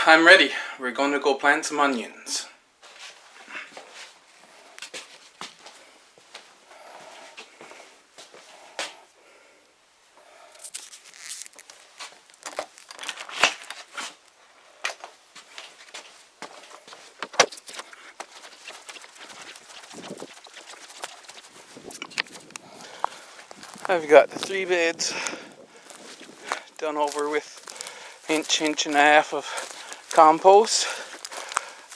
I'm ready. We're going to go plant some onions. I've got the 3 beds done over with inch and a half of compost.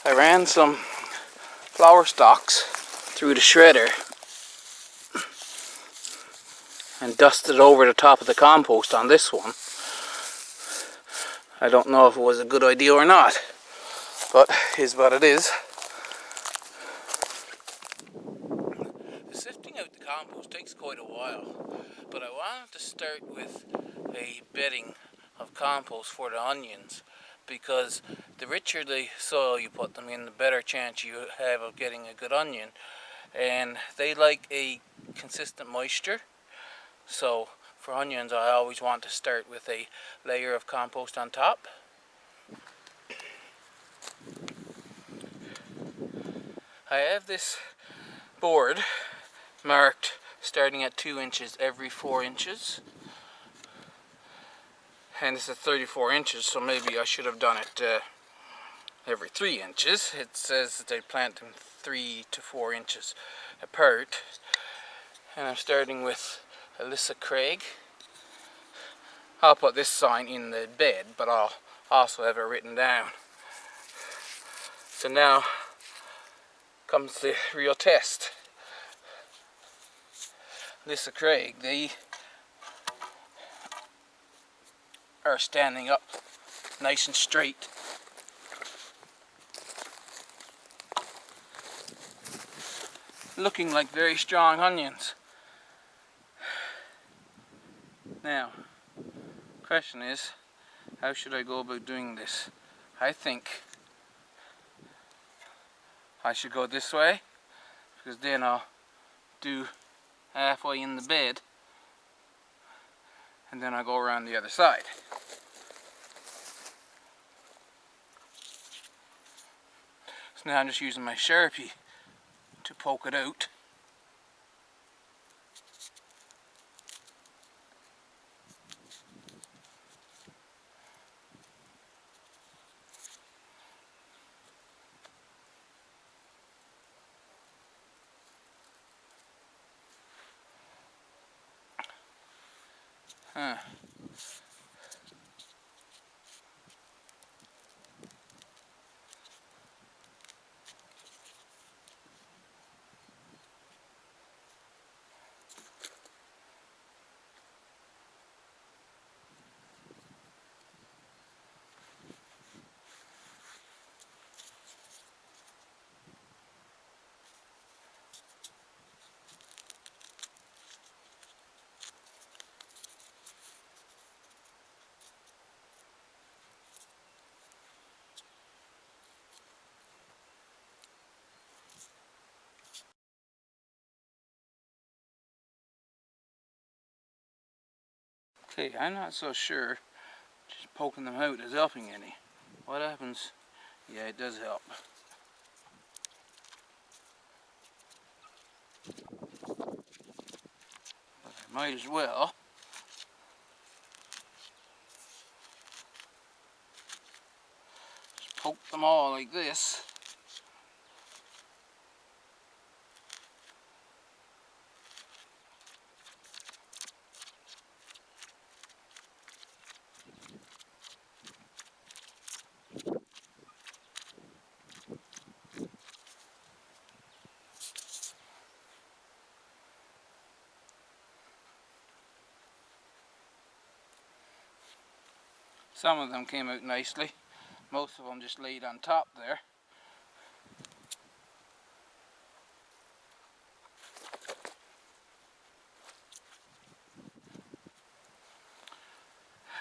I ran some flower stalks through the shredder and dusted over the top of the compost on this one. I don't know if it was a good idea or not, but is what it is. Sifting out the compost takes quite a while, but I wanted to start with a bedding of compost for the onions, because the richer the soil you put them in, the better chance you have of getting a good onion, and they like a consistent moisture. So for onions I always want to start with a layer of compost on top. I have this board marked starting at 2 inches every 4 inches, and it's at 34 inches, so maybe I should have done it every 3 inches. It says that they plant them 3 to 4 inches apart, and I'm starting with Alyssa Craig. I'll put this sign in the bed, but I'll also have it written down. So now comes the real test. Alyssa Craig, they are standing up nice and straight. Looking like very strong onions. Now, question is, how should I go about doing this? I think I should go this way, because then I'll do halfway in the bed, and then I'll go around the other side. So now I'm just using my Sharpie to poke it out. Okay, I'm not so sure just poking them out is helping any. What happens? Yeah, it does help. But I might as well just poke them all like this. Some of them came out nicely. Most of them just laid on top there.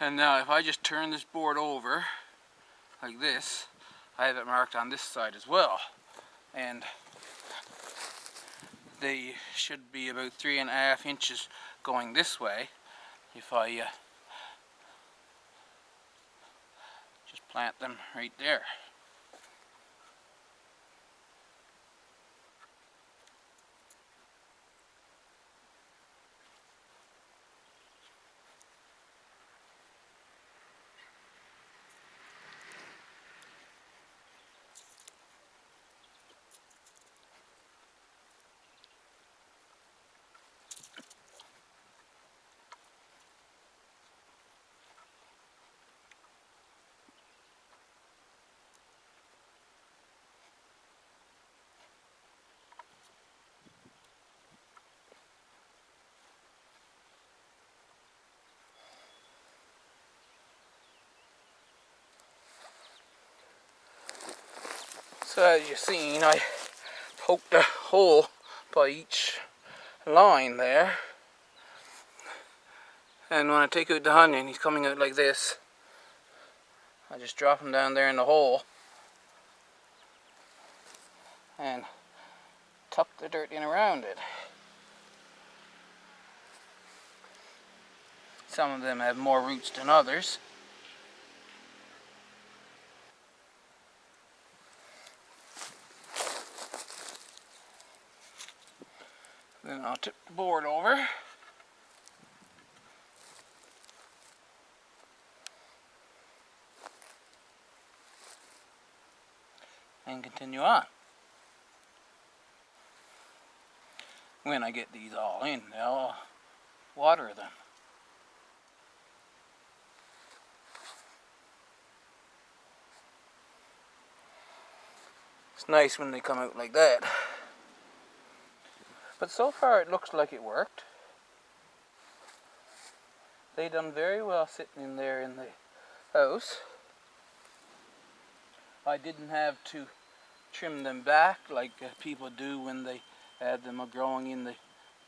And now if I just turn this board over like this, I have it marked on this side as well. And they should be about 3.5 inches going this way if I just plant them right there. So as you've seen, I poked a hole by each line there. And when I take out the onion, he's coming out like this. I just drop him down there in the hole and tuck the dirt in around it. Some of them have more roots than others. Then I'll tip the board over and continue on. When I get these all in, I'll water them. It's nice when they come out like that. But so far it looks like it worked. They done very well sitting in there in the house. I didn't have to trim them back like people do when they had them growing in the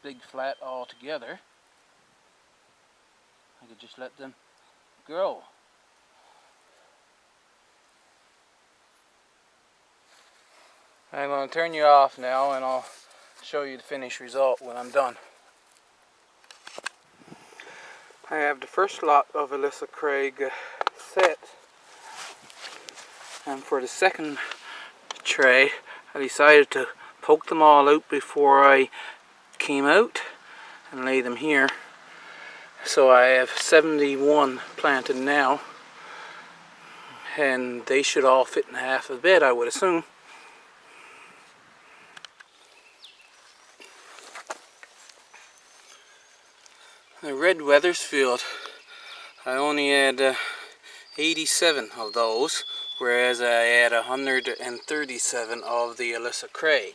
big flat all together. I could just let them grow. I'm going to turn you off now and I'll show you the finished result when I'm done. I have the first lot of Alyssa Craig set, and for the second tray I decided to poke them all out before I came out and lay them here. So I have 71 planted now, and they should all fit in half a bed, I would assume. The red Weathersfield, I only had 87 of those, whereas I had 137 of the Alyssa Craig.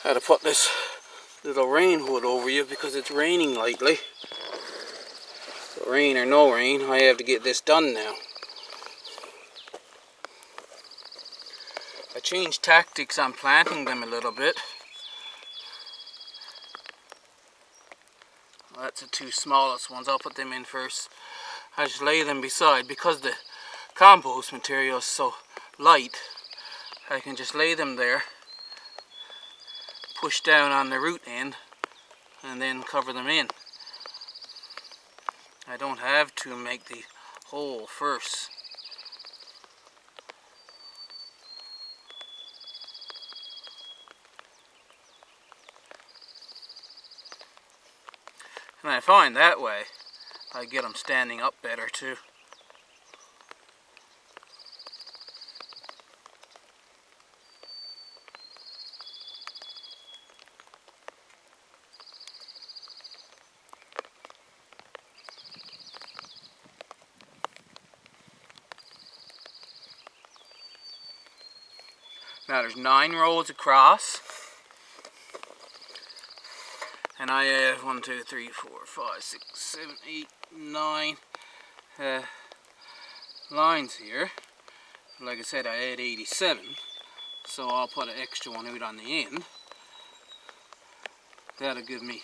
I had to put this little rain hood over you because it's raining lately. So rain or no rain, I have to get this done now. I changed tactics on planting them a little bit. That's the two smallest ones. I'll put them in first. I just lay them beside, because the compost material is so light, I can just lay them there, push down on the root end, and then cover them in. I don't have to make the hole first. And I find that way I get them standing up better too. Now there's 9 rows across, and I have 1, 2, 3, 4, 5, 6, 7, 8, 9 lines here. Like I said, I had 87, so I'll put an extra one out on the end. That'll give me,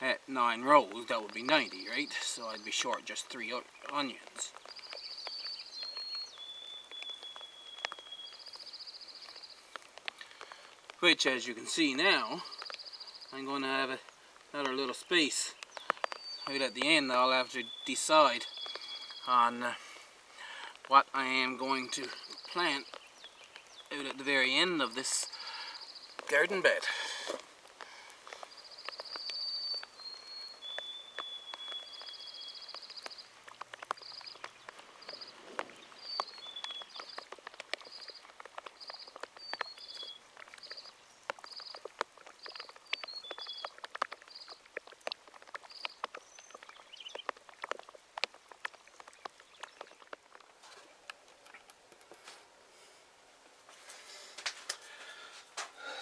at 9 rows, that would be 90, right? So I'd be short just 3 onions. Which, as you can see now, I'm going to have another little space out at the end, I'll have to decide on what I am going to plant out at the very end of this garden bed.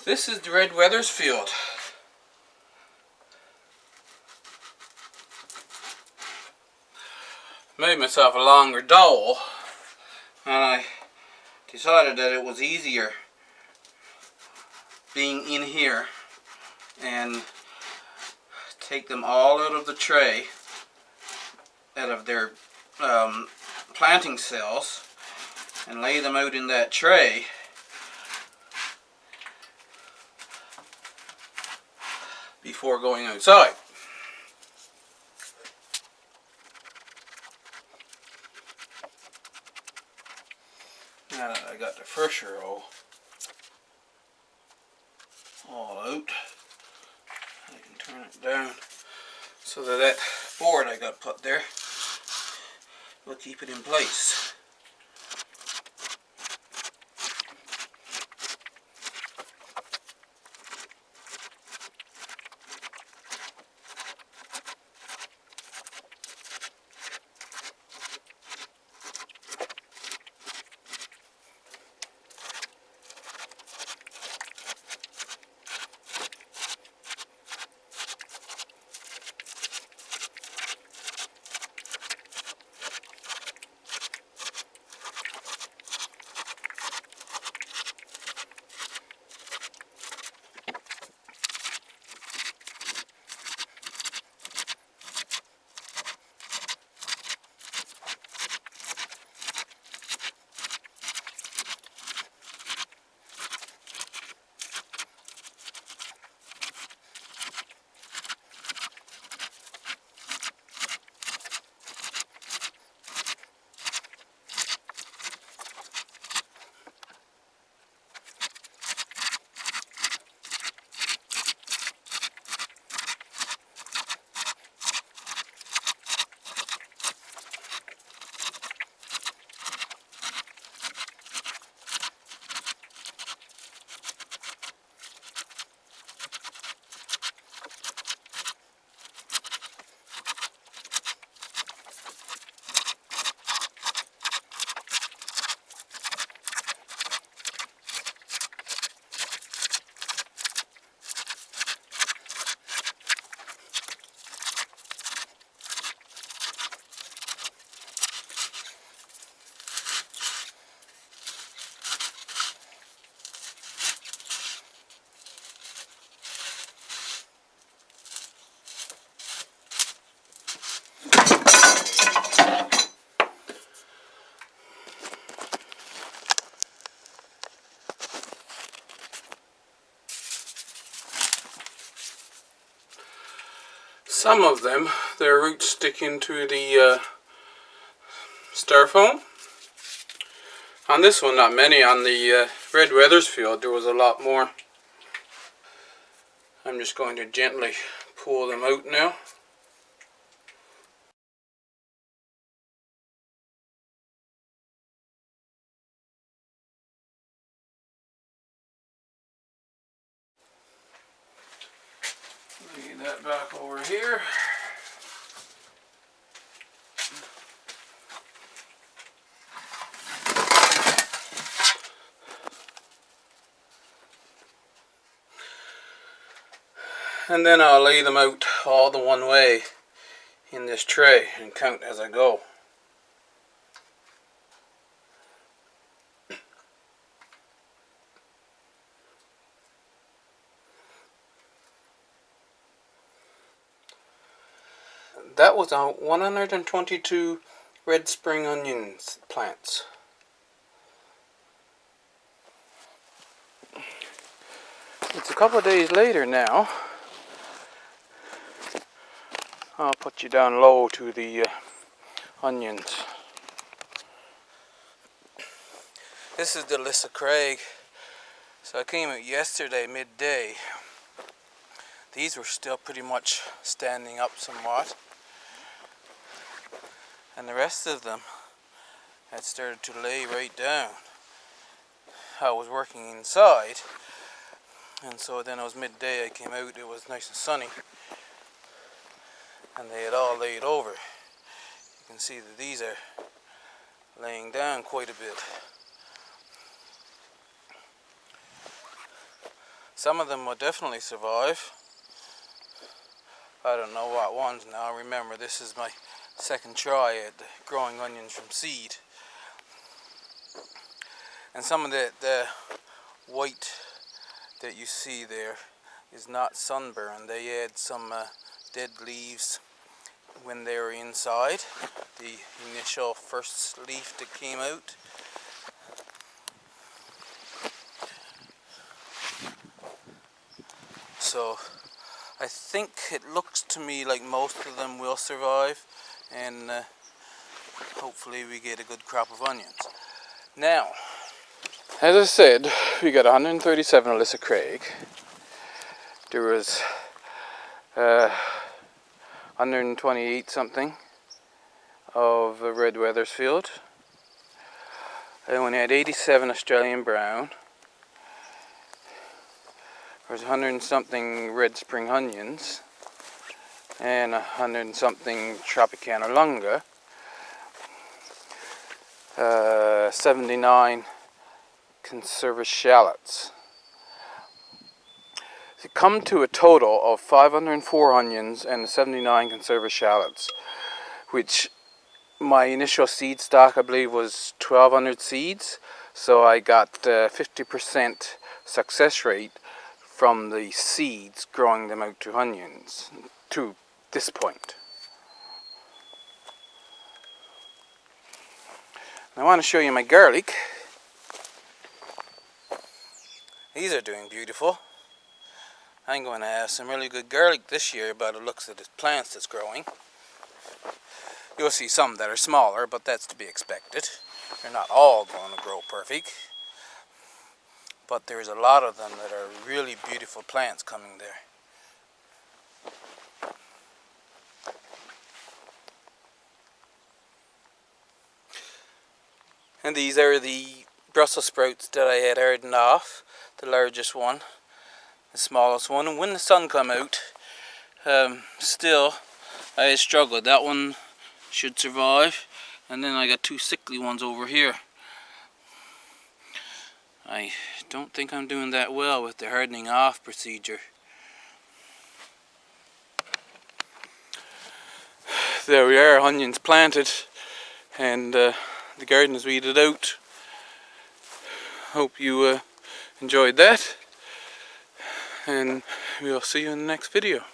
This is the red weathers field. Made myself a longer dowel, and I decided that it was easier being in here and take them all out of the tray, out of their planting cells, and lay them out in that tray. Before going outside. Now that I got the first row all out, I can turn it down so that board I got put there will keep it in place. Some of them, their roots stick into the styrofoam. On this one, not many. On the red weathers field, there was a lot more. I'm just going to gently pull them out now. Lay that back over here. And then I'll lay them out all the one way in this tray and count as I go. That was 122 red spring onions plants. It's a couple of days later now. I'll put you down low to the onions. This is the Alyssa Craig. So I came out yesterday midday. These were still pretty much standing up somewhat. And the rest of them had started to lay right down. I was working inside, and so then it was midday. I came out, it was nice and sunny, and they had all laid over. You can see that these are laying down quite a bit. Some of them will definitely survive. I don't know what ones now. Remember, this is my second try at growing onions from seed. And some of the white that you see there is not sunburn. They had some dead leaves when they were inside, the initial first leaf that came out. So I think it looks to me like most of them will survive, and hopefully we get a good crop of onions. Now, as I said, we got 137 Alyssa Craig. There was 128 something of Red Weathersfield. I only had 87 Australian Brown. There's 100 and something Red Spring Onions and 100 and something Tropicana Lunga. 79 Conserva Shallots. To come to a total of 504 onions and 79 Conserva Shallots, which my initial seed stock I believe was 1,200 seeds, so I got 50% success rate from the seeds growing them out to onions to this point. I want to show you my garlic. These are doing beautiful. I'm going to have some really good garlic this year by the looks of the plants that's growing. You'll see some that are smaller, but that's to be expected. They're not all going to grow perfect. But there's a lot of them that are really beautiful plants coming there. And these are the Brussels sprouts that I had hardened off. The largest one, the smallest one. And when the sun come out, still I struggled. That one should survive. And then I got two sickly ones over here. I don't think I'm doing that well with the hardening off procedure. There we are, onions planted, and the garden is weeded out. Hope you enjoyed that, and we'll see you in the next video.